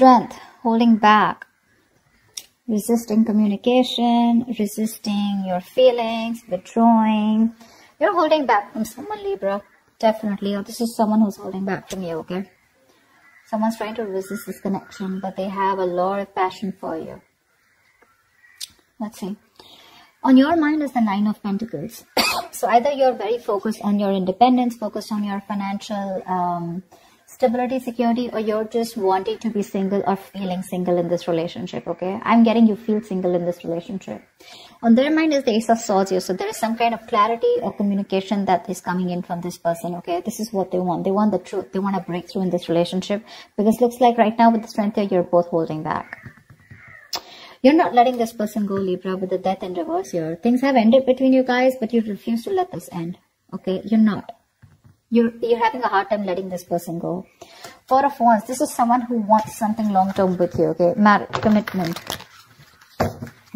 Strength, holding back, resisting communication, resisting your feelings, withdrawing. You're holding back from someone, Libra. Definitely. Or this is someone who's holding back from you, okay? Someone's trying to resist this connection, but they have a lot of passion for you. Let's see. On your mind is the Nine of Pentacles. So either you're very focused on your independence, focused on your financial stability, security, or you're just wanting to be single or feeling single in this relationship, okay? I'm getting you feel single in this relationship. On their mind is the Ace of Swords here. So there is some kind of clarity or communication that is coming in from this person, okay? This is what they want. They want the truth. They want a breakthrough in this relationship. Because it looks like right now with the Strength here, you're both holding back. You're not letting this person go, Libra, with the Death in reverse here. Things have ended between you guys, but you refuse to let this end, okay? You're not. You're having a hard time letting this person go. Four of Wands. This is someone who wants something long-term with you, okay? Marriage, commitment.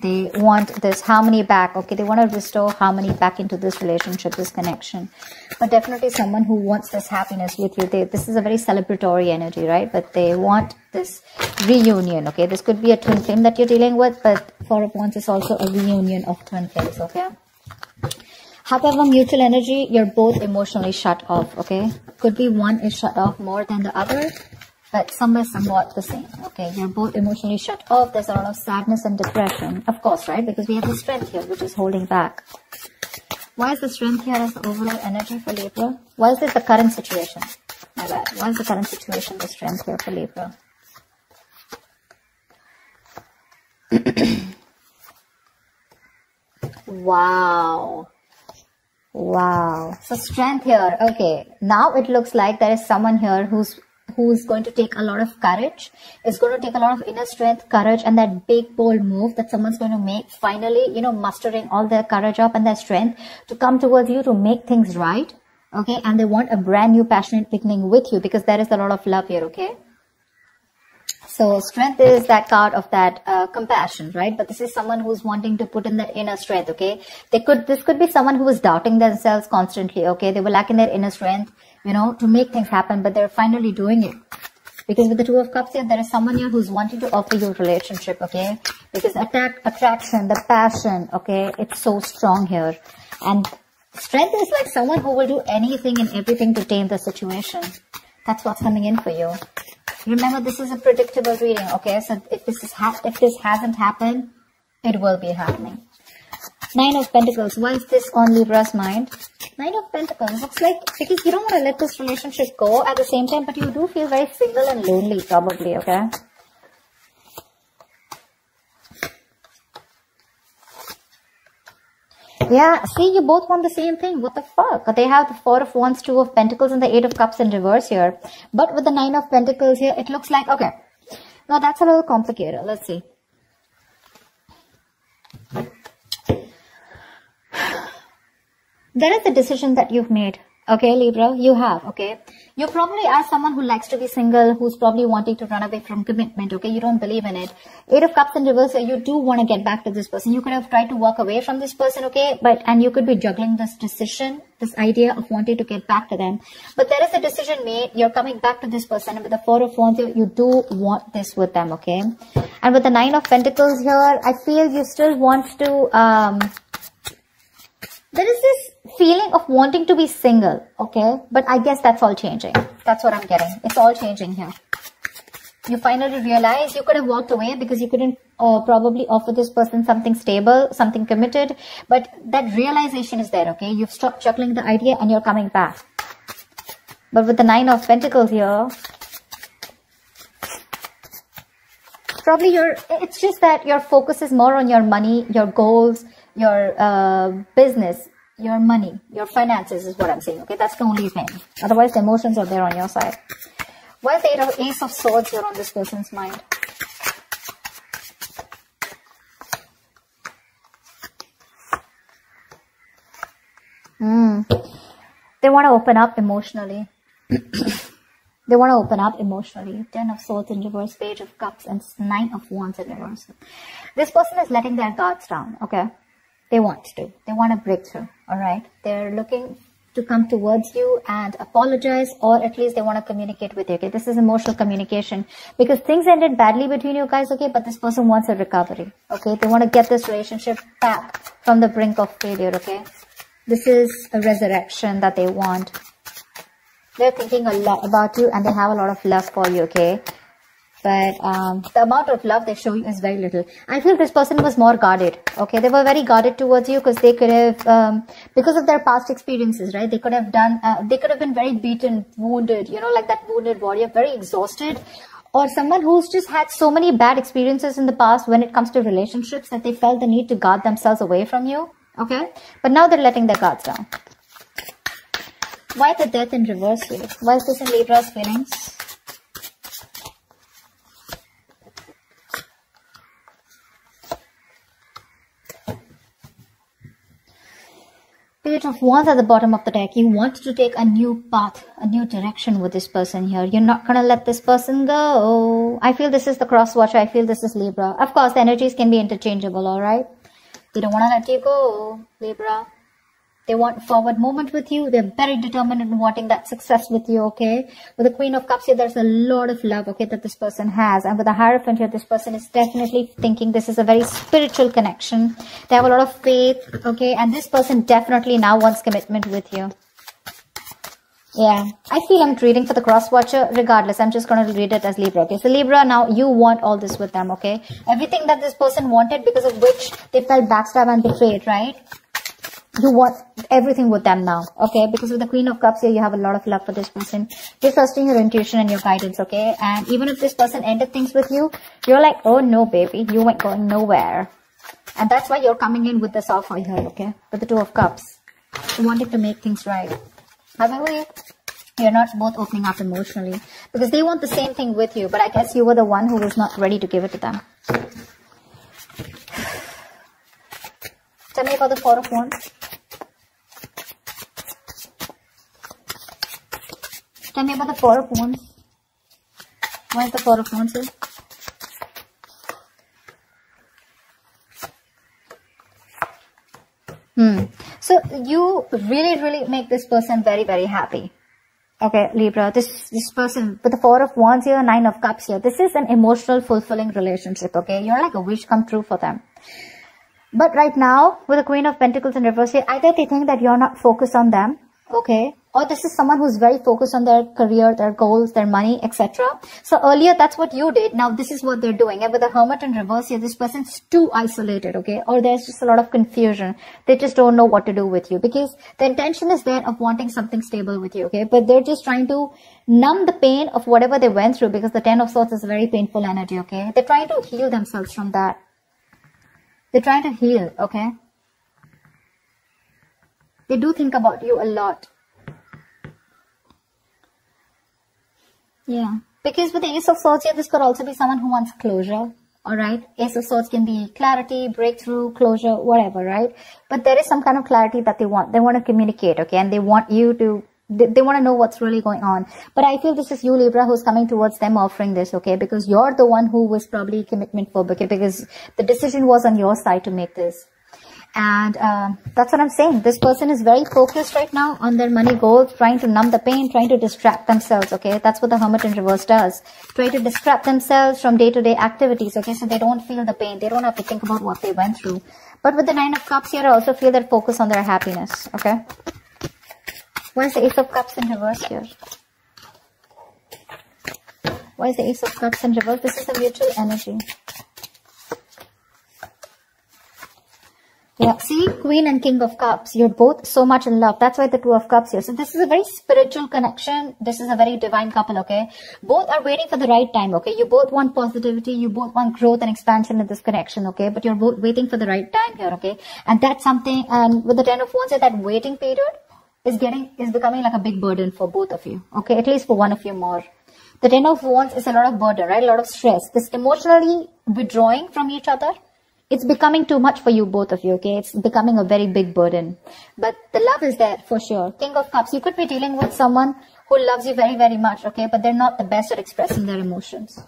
They want this harmony back, okay? They want to restore harmony back into this relationship, this connection. But definitely someone who wants this happiness with you. This is a very celebratory energy, right? But they want this reunion, okay? This could be a twin flame that you're dealing with, but Four of Wands is also a reunion of twin flames, okay? However, mutual energy, you're both emotionally shut off, okay? Could be one is shut off more than the other, but some is somewhat the same, okay? You're both emotionally shut off. There's a lot of sadness and depression, of course, right? Because we have the Strength here, which is holding back. Why is the Strength here as the overall energy for Libra? Why is this the current situation? My bad. Why is the current situation the Strength here for Libra? Wow. Wow. So Strength here. Okay. Now it looks like there is someone here who's going to take a lot of courage. It's going to take a lot of inner strength, courage, and that big bold move that someone's going to make. Finally, you know, mustering all their courage up and their strength to come towards you to make things right. Okay. And they want a brand new passionate beginning with you because there is a lot of love here. Okay. So Strength is that card of that compassion, right? But this is someone who's wanting to put in that inner strength, okay? This could be someone who is doubting themselves constantly, okay? They were lacking their inner strength, you know, to make things happen, but they're finally doing it. Because with the Two of Cups here, there is someone here who's wanting to offer you a relationship, okay? Because attraction, the passion, okay? It's so strong here. And Strength is like someone who will do anything and everything to tame the situation. That's what's coming in for you. Remember, this is a predictable reading, okay? So if this hasn't happened, it will be happening. Nine of Pentacles. Why is this on Libra's mind? Nine of Pentacles. Looks like because you don't want to let this relationship go at the same time, but you do feel very single and lonely, probably, okay? Yeah, see, you both want the same thing. What the fuck? They have the Four of Wands, Two of Pentacles, and the Eight of Cups in reverse here. But with the Nine of Pentacles here, it looks like, okay. Now, that's a little complicated. Let's see. There is a decision that you've made. Okay, Libra, you have, okay? You probably are someone who likes to be single, who's probably wanting to run away from commitment, okay? You don't believe in it. Eight of Cups in reverse, you do want to get back to this person. You could have tried to walk away from this person, okay? And you could be juggling this decision, this idea of wanting to get back to them. But there is a decision made. You're coming back to this person. And with the Four of Wands, you do want this with them, okay? And with the Nine of Pentacles here, I feel you still want to, there is this feeling of wanting to be single, okay? But I guess that's all changing. That's what I'm getting. It's all changing here. You finally realize you could have walked away because you couldn't probably offer this person something stable, something committed. But that realization is there, okay? You've stopped juggling the idea and you're coming back. But with the Nine of Pentacles here, probably it's just that your focus is more on your money, your goals, your business, your money, your finances is what I'm saying, okay? That's the only thing. Otherwise, the emotions are there on your side. Why is the Ace of Swords here on this person's mind? They want to open up emotionally. They want to open up emotionally. Ten of Swords in reverse, Page of Cups, and Nine of Wands in reverse. This person is letting their guards down, okay? They want to. They want a breakthrough, all right? They're looking to come towards you and apologize, or at least they want to communicate with you, okay? This is emotional communication, because things ended badly between you guys, okay? But this person wants a recovery, okay? They want to get this relationship back from the brink of failure, okay? This is a resurrection that they want. They're thinking a lot about you and they have a lot of love for you, okay? But the amount of love they show you is very little. I feel this person was more guarded, okay? They were very guarded towards you because they could have, because of their past experiences, right? They could have done, they could have been very beaten, wounded, you know, like that wounded warrior, very exhausted. Or someone who's just had so many bad experiences in the past when it comes to relationships that they felt the need to guard themselves away from you, okay? But now they're letting their guards down. Why the death in reverse here? Why is this in Libra's feelings? Page of Wands at the bottom of the deck. You want to take a new path, a new direction with this person here. You're not going to let this person go. I feel this is the cross watcher. I feel this is Libra. Of course, the energies can be interchangeable, alright? They don't want to let you go, Libra. They want forward movement with you. They're very determined in wanting that success with you, okay? With the Queen of Cups here, there's a lot of love, okay, that this person has. And with the Hierophant here, this person is definitely thinking this is a very spiritual connection. They have a lot of faith, okay? And this person definitely now wants commitment with you. Yeah, I feel I'm reading for the cross watcher. Regardless, I'm just going to read it as Libra, okay? So Libra, now you want all this with them, okay? Everything that this person wanted, because of which they felt backstabbed and betrayed, right? You want everything with them now, okay? Because with the Queen of Cups here, you have a lot of love for this person. You're trusting your intuition and your guidance, okay? And even if this person ended things with you, you're like, oh no, baby, you ain't going nowhere. And that's why you're coming in with the Alpha here, okay? With the Two of Cups. You wanted to make things right. However, you're not both opening up emotionally. Because they want the same thing with you, but I guess you were the one who was not ready to give it to them. Tell me about the Four of Wands. Tell me about the Four of Wands. Why is the Four of Wands here? So you really make this person very happy. Okay, Libra, this person with the Four of Wands here, Nine of Cups here. This is an emotional fulfilling relationship, okay? You're like a wish come true for them. But right now, with the Queen of Pentacles in reverse here, either they think that you're not focused on them, okay? Or this is someone who's very focused on their career, their goals, their money, etc. So earlier, that's what you did. Now, this is what they're doing. And with the Hermit in reverse here, this person's too isolated, okay? Or there's just a lot of confusion. They just don't know what to do with you. Because the intention is there of wanting something stable with you, okay? But they're just trying to numb the pain of whatever they went through. Because the Ten of Swords is a very painful energy, okay? They're trying to heal themselves from that. They're trying to heal, okay? They do think about you a lot. Yeah. Because with the Ace of Swords here, this could also be someone who wants closure. Alright? Ace of Swords can be clarity, breakthrough, closure, whatever, right? But there is some kind of clarity that they want. They want to communicate, okay? And they want you to... They want to know what's really going on. But I feel this is you, Libra, who's coming towards them offering this, okay? Because you're the one who was probably commitment phobic, okay? Because the decision was on your side to make this. And that's what I'm saying. This person is very focused right now on their money goals, trying to numb the pain, trying to distract themselves, okay? That's what the Hermit in reverse does. Try to distract themselves from day-to-day activities, okay? So they don't feel the pain. They don't have to think about what they went through. But with the Nine of Cups here, I also feel that focus on their happiness, okay? Why is the Ace of Cups in reverse here? Why is the Ace of Cups in reverse? This is a mutual energy. Yeah, see, Queen and King of Cups, you're both so much in love. That's why the Two of Cups here. So this is a very spiritual connection. This is a very divine couple, okay? Both are waiting for the right time, okay? You both want positivity. You both want growth and expansion in this connection, okay? But you're both waiting for the right time here, okay? And that's something, and with the Ten of Wands, that waiting period is becoming like a big burden for both of you, okay? At least for one of you more. The Ten of Wands is a lot of burden, right? A lot of stress. This emotionally withdrawing from each other, it's becoming too much for you, both of you, okay? It's becoming a very big burden. But the love is there for sure. King of Cups, you could be dealing with someone who loves you very much, okay? But they're not the best at expressing their emotions.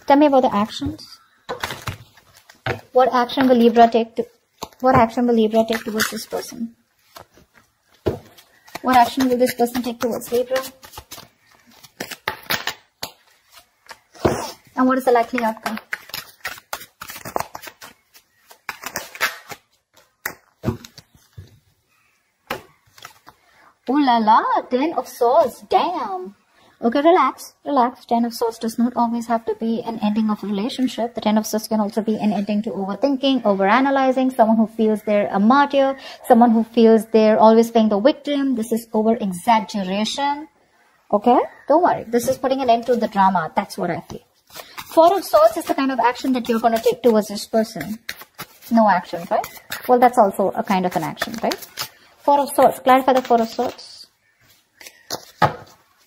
Tell me about the actions. What action will Libra take to What action will Libra take towards this person? What action will this person take towards Libra? And what is the likely outcome? Ooh la la, 10 of Swords, damn. Okay, relax, relax. 10 of Swords does not always have to be an ending of a relationship. The 10 of Swords can also be an ending to overthinking, overanalyzing, someone who feels they're a martyr, someone who feels they're always playing the victim. This is over-exaggeration. Okay, don't worry. This is putting an end to the drama. That's what I feel. 4 of Swords is the kind of action that you're going to take towards this person. No action, right? Well, that's also a kind of an action, right? 4 of Swords. Clarify the 4 of Swords.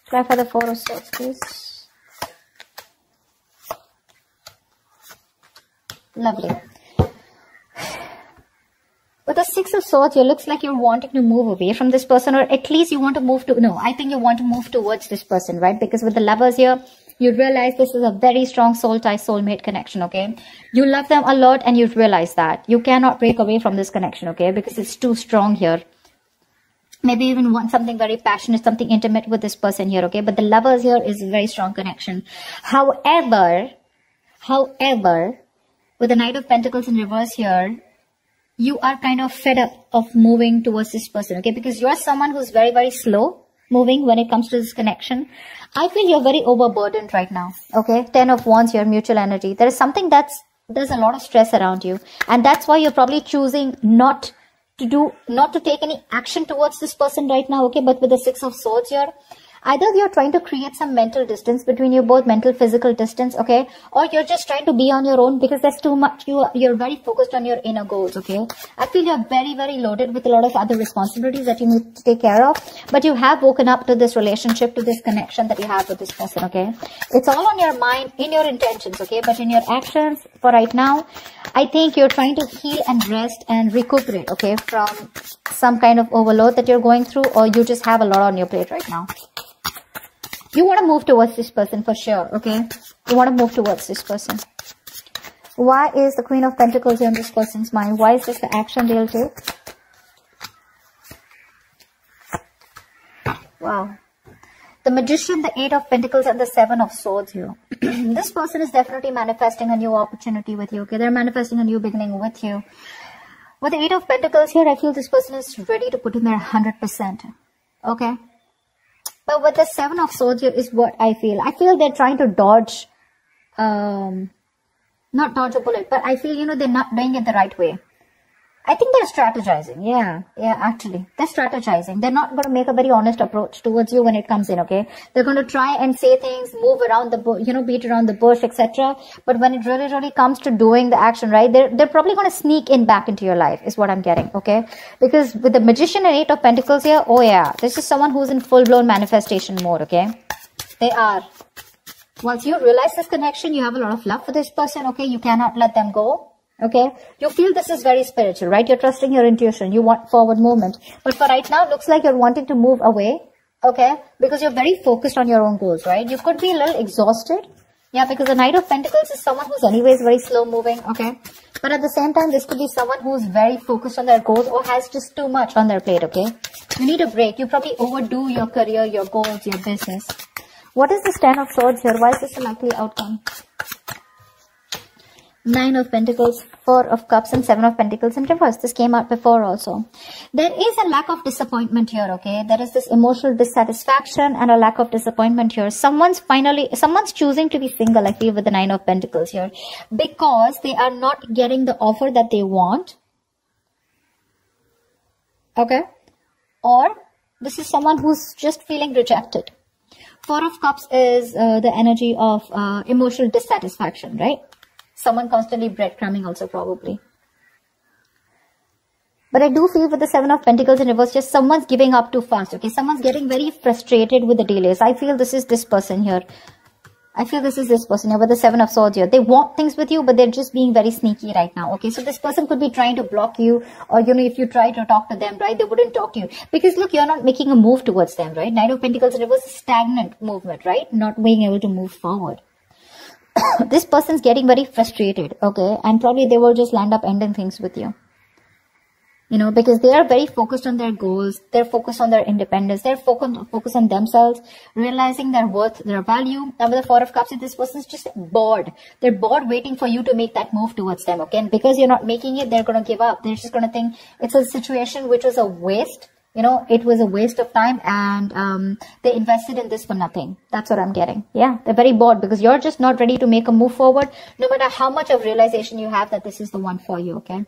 Clarify the 4 of Swords, please. Lovely. With the 6 of Swords, it looks like you're wanting to move away from this person, or at least you want to move to, no, I think you want to move towards this person, right? Because with the Lovers here, you realize this is a very strong soul tie, soulmate connection, okay? You love them a lot and you realize that. You cannot break away from this connection, okay? Because it's too strong here. Maybe even want something very passionate, something intimate with this person here, okay? But the Lovers here is a very strong connection. However, with the Knight of Pentacles in reverse here, you are kind of fed up of moving towards this person, okay? Because you are someone who's very, very slow moving when it comes to this connection. I feel you're very overburdened right now, okay? 10 of Wands here, mutual energy. There is something there's a lot of stress around you. And that's why you're probably choosing not to take any action towards this person right now, okay? But with the 6 of Swords here, either you're trying to create some mental distance between you both, mental, physical distance, okay? Or you're just trying to be on your own because there's too much, you're very focused on your inner goals, okay? I feel you're very, very loaded with a lot of other responsibilities that you need to take care of. But you have woken up to this relationship, to this connection that you have with this person, okay? It's all on your mind, in your intentions, okay? But in your actions, for right now, I think you're trying to heal and rest and recuperate, okay? From some kind of overload that you're going through, or you just have a lot on your plate right now. You want to move towards this person for sure, okay? You want to move towards this person. Why is the Queen of Pentacles in this person's mind? Why is this the action they'll take? Wow. The Magician, the 8 of Pentacles, and the 7 of Swords here. This person is definitely manifesting a new opportunity with you, okay? They're manifesting a new beginning with you. With the 8 of Pentacles here, I feel this person is ready to put in their 100%, okay? But with the 7 of Swords here is what I feel. I feel they're trying to dodge, not dodge a bullet, but I feel, they're not doing it the right way. I think they're strategizing. Yeah, actually. They're strategizing. They're not going to make a very honest approach towards you when it comes in, okay? They're going to try and say things, move around the bush, beat around the bush, etc. But when it really, really comes to doing the action, right, they're probably going to sneak in back into your life, is what I'm getting, okay? Because with the Magician and 8 of Pentacles here, oh yeah, this is someone who's in full-blown manifestation mode, okay? They are. Once you realize this connection, you have a lot of love for this person, okay? You cannot let them go. Okay, you feel this is very spiritual, right? You're trusting your intuition. You want forward movement. But for right now, it looks like you're wanting to move away, okay? Because you're very focused on your own goals, right? You could be a little exhausted. Yeah, because the Knight of Pentacles is someone who's anyways very slow moving, okay? But at the same time, this could be someone who's very focused on their goals or has just too much on their plate, okay? You need a break. You probably overdo your career, your goals, your business. What is this 10 of Swords here? Why is this a likely outcome? 9 of Pentacles, 4 of Cups, and 7 of Pentacles in reverse. This came out before also. There is a lack of disappointment here, okay? There is this emotional dissatisfaction and a lack of disappointment here. Someone's choosing to be single, I feel, with the 9 of Pentacles here. Because they are not getting the offer that they want. Okay? Or this is someone who's just feeling rejected. 4 of Cups is the energy of emotional dissatisfaction, right? Someone constantly breadcrumbing also probably. But I do feel with the 7 of Pentacles in reverse, just someone's giving up too fast, okay? Someone's getting very frustrated with the delays. I feel this is this person here. I feel this is this person here with the 7 of Swords here. They want things with you, but they're just being very sneaky right now, okay? So this person could be trying to block you, or, if you try to talk to them, right, they wouldn't talk to you. Because, look, you're not making a move towards them, right? 9 of Pentacles in reverse is stagnant movement, right? Not being able to move forward. This person's getting very frustrated, okay? And probably they will just land up ending things with you. you know, because they are very focused on their goals. They're focused on their independence. They're focused on themselves, realizing their worth, their value. And with the Four of Cups, this person's just bored. They're bored waiting for you to make that move towards them, okay? And because you're not making it, they're going to give up. They're just going to think it's a situation which was a waste. You know, it was a waste of time, and they invested in this for nothing. That's what I'm getting. Yeah, they're very bored because you're just not ready to make a move forward, no matter how much of realization you have that this is the one for you, okay?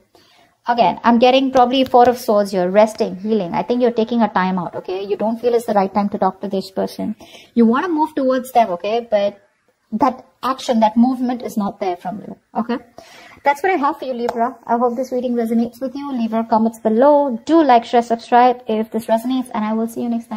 Again, I'm getting probably Four of Swords here, resting, healing. I think you're taking a time out, okay? You don't feel it's the right time to talk to this person. You want to move towards them, okay? But that action, that movement is not there from you, okay? That's what I have for you, Libra. I hope this reading resonates with you. Leave your comments below. Do like, share, subscribe if this resonates, and I will see you next time.